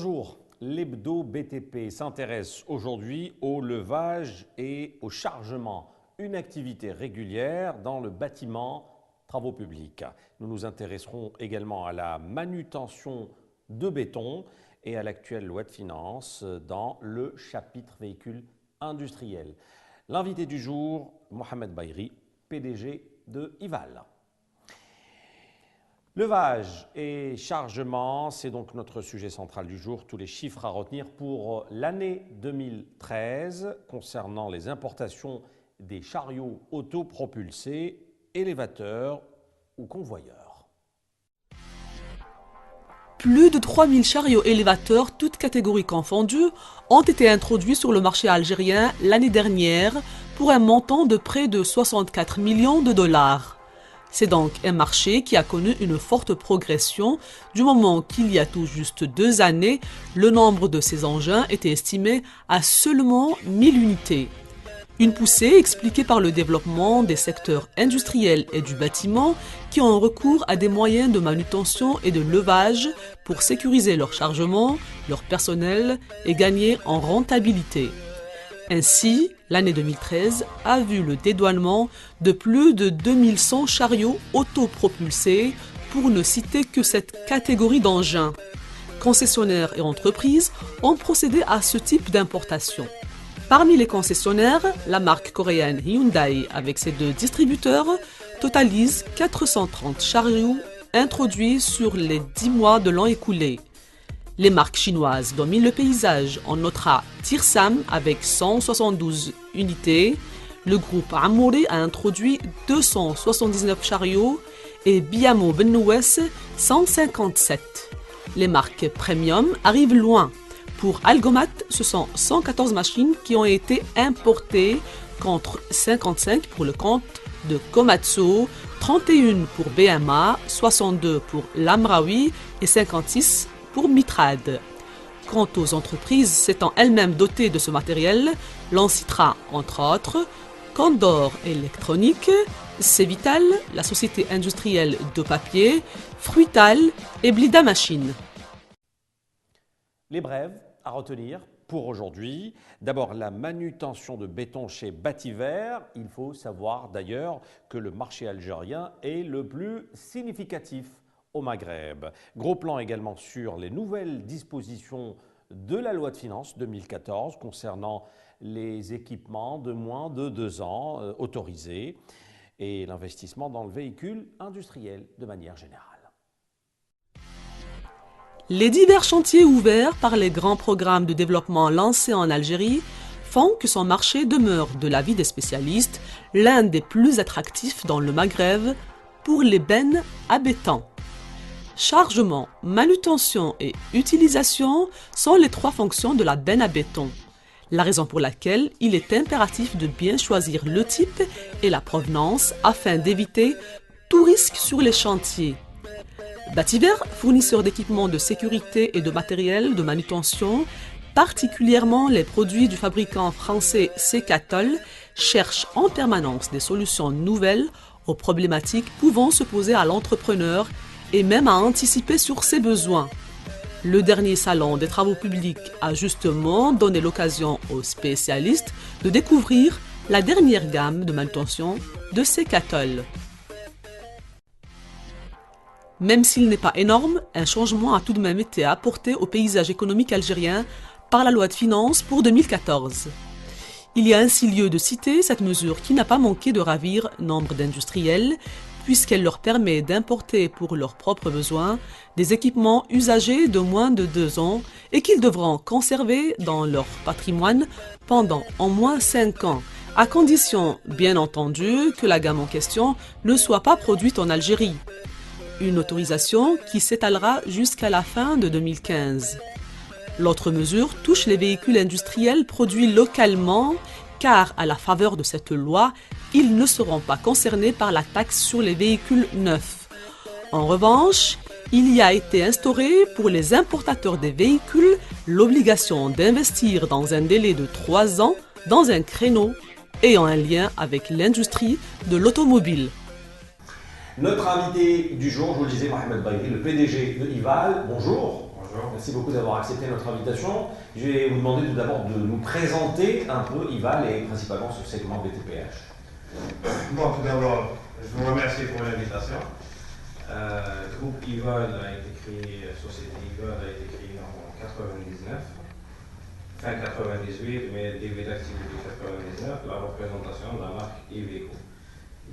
Bonjour, l'hebdo BTP s'intéresse aujourd'hui au levage et au chargement, une activité régulière dans le bâtiment travaux publics. Nous nous intéresserons également à la manutention de béton et à l'actuelle loi de finances dans le chapitre véhicules industriels. L'invité du jour, Mohamed Bayri, PDG de Ival. Levage et chargement, c'est donc notre sujet central du jour. Tous les chiffres à retenir pour l'année 2013 concernant les importations des chariots autopropulsés, élévateurs ou convoyeurs. Plus de 3000 chariots élévateurs, toutes catégories confondues, ont été introduits sur le marché algérien l'année dernière pour un montant de près de 64 millions de dollars. C'est donc un marché qui a connu une forte progression du moment qu'il y a tout juste 2 années, le nombre de ces engins était estimé à seulement 1000 unités. Une poussée expliquée par le développement des secteurs industriels et du bâtiment qui ont recours à des moyens de manutention et de levage pour sécuriser leur chargement, leur personnel et gagner en rentabilité. Ainsi, l'année 2013 a vu le dédouanement de plus de 2100 chariots autopropulsés, pour ne citer que cette catégorie d'engins. Concessionnaires et entreprises ont procédé à ce type d'importation. Parmi les concessionnaires, la marque coréenne Hyundai, avec ses 2 distributeurs, totalise 430 chariots introduits sur les 10 mois de l'an écoulé. Les marques chinoises dominent le paysage. On notera Tirsam avec 172 unités. Le groupe Amouri a introduit 279 chariots et Biamo Benouès 157. Les marques premium arrivent loin. Pour Algomat, ce sont 114 machines qui ont été importées contre 55 pour le compte de Komatsu, 31 pour BMA, 62 pour Lamraoui et 56 pour Mitrad. Quant aux entreprises s'étant elles-mêmes dotées de ce matériel, l'on citera entre autres Condor Électronique, Cévital, la société industrielle de papier, Fruital et Blida Machine. Les brèves à retenir pour aujourd'hui. D'abord, la manutention de béton chez Bativer. Il faut savoir d'ailleurs que le marché algérien est le plus significatif au Maghreb. Gros plan également sur les nouvelles dispositions de la loi de finances 2014 concernant les équipements de moins de 2 ans autorisés et l'investissement dans le véhicule industriel de manière générale. Les divers chantiers ouverts par les grands programmes de développement lancés en Algérie font que son marché demeure, de l'avis des spécialistes, l'un des plus attractifs dans le Maghreb pour les bennes à béton. Chargement, manutention et utilisation sont les 3 fonctions de la benne à béton. La raison pour laquelle il est impératif de bien choisir le type et la provenance afin d'éviter tout risque sur les chantiers. Bativer, fournisseur d'équipements de sécurité et de matériel de manutention, particulièrement les produits du fabricant français Secatol, cherche en permanence des solutions nouvelles aux problématiques pouvant se poser à l'entrepreneur et même à anticiper sur ses besoins. Le dernier salon des travaux publics a justement donné l'occasion aux spécialistes de découvrir la dernière gamme de manutention de Secatol. Même s'il n'est pas énorme, un changement a tout de même été apporté au paysage économique algérien par la loi de finances pour 2014. Il y a ainsi lieu de citer cette mesure qui n'a pas manqué de ravir nombre d'industriels, puisqu'elle leur permet d'importer pour leurs propres besoins des équipements usagés de moins de 2 ans et qu'ils devront conserver dans leur patrimoine pendant au moins 5 ans, à condition, bien entendu, que la gamme en question ne soit pas produite en Algérie. Une autorisation qui s'étalera jusqu'à la fin de 2015. L'autre mesure touche les véhicules industriels produits localement, car à la faveur de cette loi, ils ne seront pas concernés par la taxe sur les véhicules neufs. En revanche, il y a été instauré pour les importateurs des véhicules l'obligation d'investir dans un délai de 3 ans dans un créneau ayant un lien avec l'industrie de l'automobile. Notre invité du jour, je vous le disais, Mohamed Bayri, le PDG de Ival. Bonjour. Bonjour. Bonjour. Merci beaucoup d'avoir accepté notre invitation. Je vais vous demander tout d'abord de nous présenter un peu IVAL et principalement ce segment BTPH. Bon, tout d'abord, je vous remercie pour l'invitation. Le groupe IVAL a été créé, Société IVAL a été créée en 99, fin 98, mais début d'activité 99, la représentation de la marque Iveco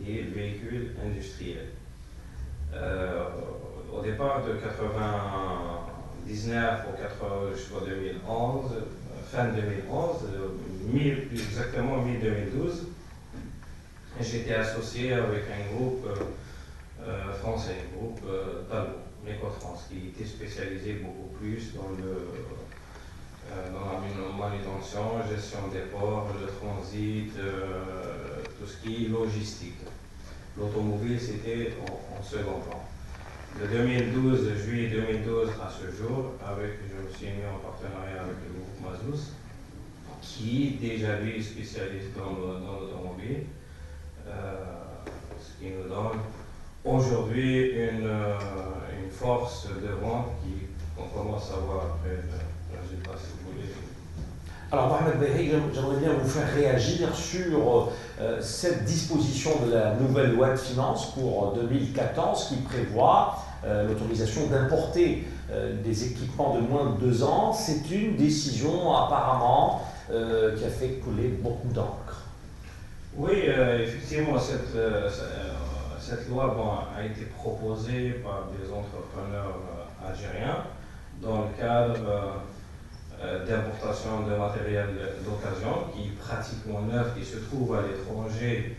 et véhicule industriel. Au départ de 99 jusqu'en 2011, fin 2011, plus exactement mi-2012, j'étais associé avec un groupe français, un groupe Talbot, Méco-France, qui était spécialisé beaucoup plus dans la manutention, gestion des ports, le transit, tout ce qui est logistique. L'automobile, c'était en second plan. De 2012, juillet 2012 à ce jour, je me suis mis en partenariat avec le groupe Mazous, qui déjà lui est spécialiste dans l'automobile, ce qui nous donne aujourd'hui une force de vente qu'on commence à voir après le résultat, si vous voulez. Alors Mohamed Behi, j'aimerais bien vous faire réagir sur cette disposition de la nouvelle loi de finances pour 2014 qui prévoit l'autorisation d'importer des équipements de moins de 2 ans. C'est une décision apparemment qui a fait couler beaucoup d'encre. Oui, effectivement, cette loi a été proposée par des entrepreneurs algériens dans le cadre d'importation de matériel d'occasion qui est pratiquement neuf, qui se trouve à l'étranger,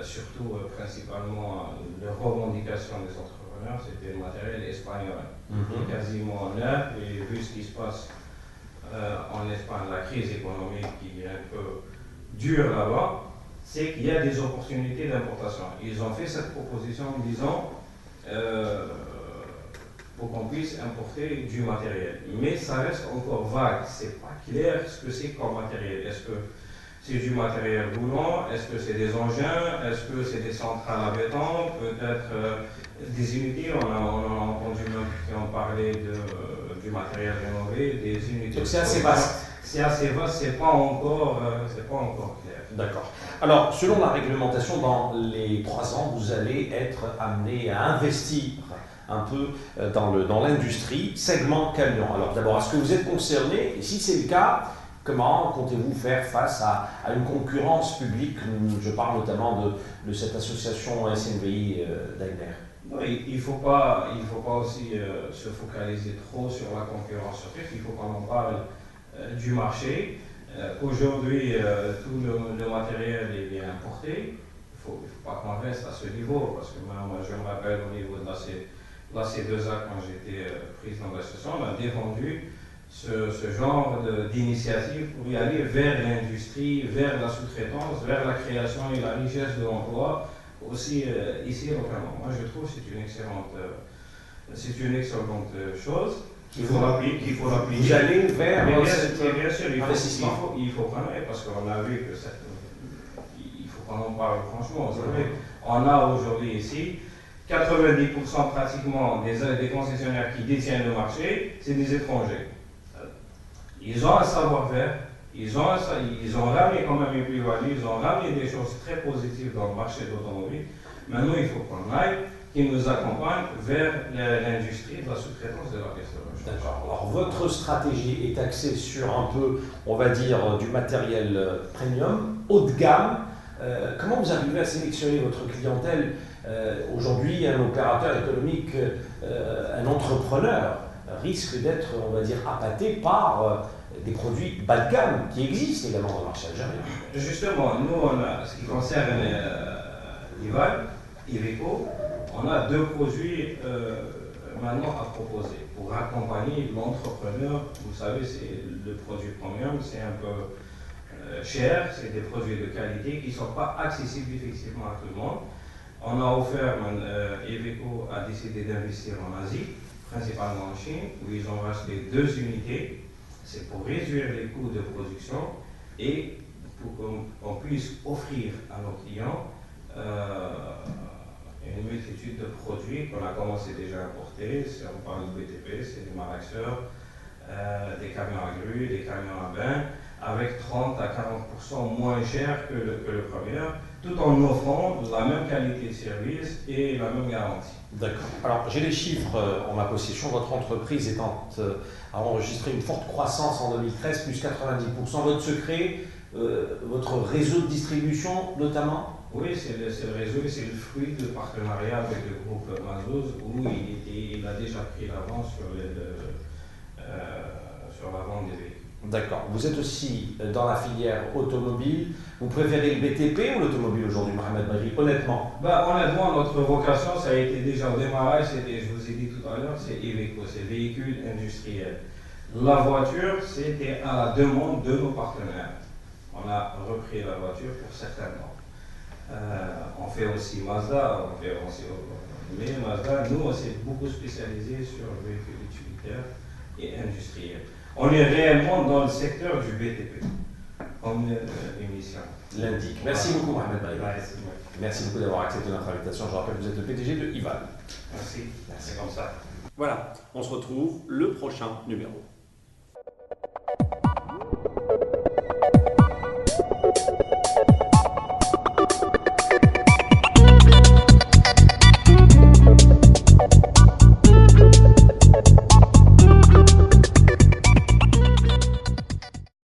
surtout principalement les revendications des entrepreneurs, c'était le matériel espagnol, quasiment neuf, et vu ce qui se passe en Espagne, la crise économique qui est un peu dure là-bas, c'est qu'il y a des opportunités d'importation. Ils ont fait cette proposition en disant pour qu'on puisse importer du matériel. Mais ça reste encore vague, c'est pas clair ce que c'est comme matériel. Est-ce que c'est du matériel roulant? Est-ce que c'est des engins? Est-ce que c'est des centrales à béton? Peut-être des unités, on a entendu même qu'on parlait du matériel rénové, des unités. Donc c'est assez vaste. C'est assez vaste, c'est pas encore clair. D'accord. Alors, selon la réglementation, dans les 3 ans, vous allez être amené à investir un peu dans l'industrie, segment camion. Alors d'abord, est-ce que vous êtes concerné? Et si c'est le cas, comment comptez-vous faire face à une concurrence publique? Je parle notamment de cette association SNVI Daimler. Oui, il ne faut pas aussi se focaliser trop sur la concurrence sur il faut qu'on en parle du marché. Aujourd'hui, tout le matériel est bien importé. Il ne faut pas qu'on reste à ce niveau, parce que moi, je me rappelle au niveau de la C2A, quand j'étais président de l'association, on a défendu ce genre d'initiative pour y aller vers l'industrie, vers la sous-traitance, vers la création et la richesse de l'emploi, aussi ici localement. Moi, je trouve que c'est une excellente chose. Il faut l'appliquer. Vous allez vers bien sûr, investissement. il faut quand même, parce qu'on a vu que il faut qu'on en parle franchement. Vous savez, on a aujourd'hui ici 90% pratiquement des concessionnaires qui détiennent le marché, c'est des étrangers. Ils ont un savoir-faire, ils ont ramené quand même une plus-value, ils ont ramené des choses très positives dans le marché de l'automobile. Maintenant, il faut qu'on aille, qu'ils nous accompagnent vers l'industrie de la sous-traitance de la pièce de rechange. D'accord. Alors, votre stratégie est axée sur un peu, on va dire, du matériel premium, haut de gamme. Comment vous arrivez à sélectionner votre clientèle? Aujourd'hui, un opérateur économique, un entrepreneur, risque d'être, on va dire, appâté par des produits bas de gamme qui existent également dans le marché algérien. Justement, nous, ce qui concerne Iveco, on a 2 produits maintenant à proposer pour accompagner l'entrepreneur. Vous savez, c'est le produit premium, c'est un peu cher, c'est des produits de qualité qui ne sont pas accessibles effectivement à tout le monde. On a offert, Iveco a décidé d'investir en Asie, principalement en Chine, où ils ont racheté 2 unités. C'est pour réduire les coûts de production et pour qu'on puisse offrir à nos clients une multitude de produits qu'on a commencé déjà à importer. Si on parle de BTP, c'est des malaxeurs, des camions à grue, des camions à bain, avec 30 à 40% moins cher que le premier, tout en offrant la même qualité de service et la même garantie. D'accord. Alors, j'ai les chiffres en ma possession. Votre entreprise a enregistré une forte croissance en 2013, plus 90%. Votre secret, votre réseau de distribution notamment? Oui, c'est le réseau et c'est le fruit de partenariat avec le groupe Mazouz où il a déjà pris l'avance sur la vente des véhicules. D'accord. Vous êtes aussi dans la filière automobile. Vous préférez le BTP ou l'automobile aujourd'hui, Mohamed Bahri, honnêtement? Honnêtement, notre vocation, ça a été déjà au démarrage, je vous ai dit tout à l'heure, c'est Iveco, c'est véhicule industriel. La voiture, c'était à la demande de nos partenaires. On a repris la voiture pour certains temps. On fait aussi Mazda, mais Mazda, nous, on s'est beaucoup spécialisé sur le véhicule utilitaire et industriel. On est réellement dans le secteur du BTP, comme l'émission l'indique. Merci beaucoup, Mohamed Bahri. Ouais. Merci beaucoup d'avoir accepté notre invitation. Je rappelle que vous êtes le PDG de Ival. Merci, c'est comme ça. Voilà, on se retrouve le prochain numéro.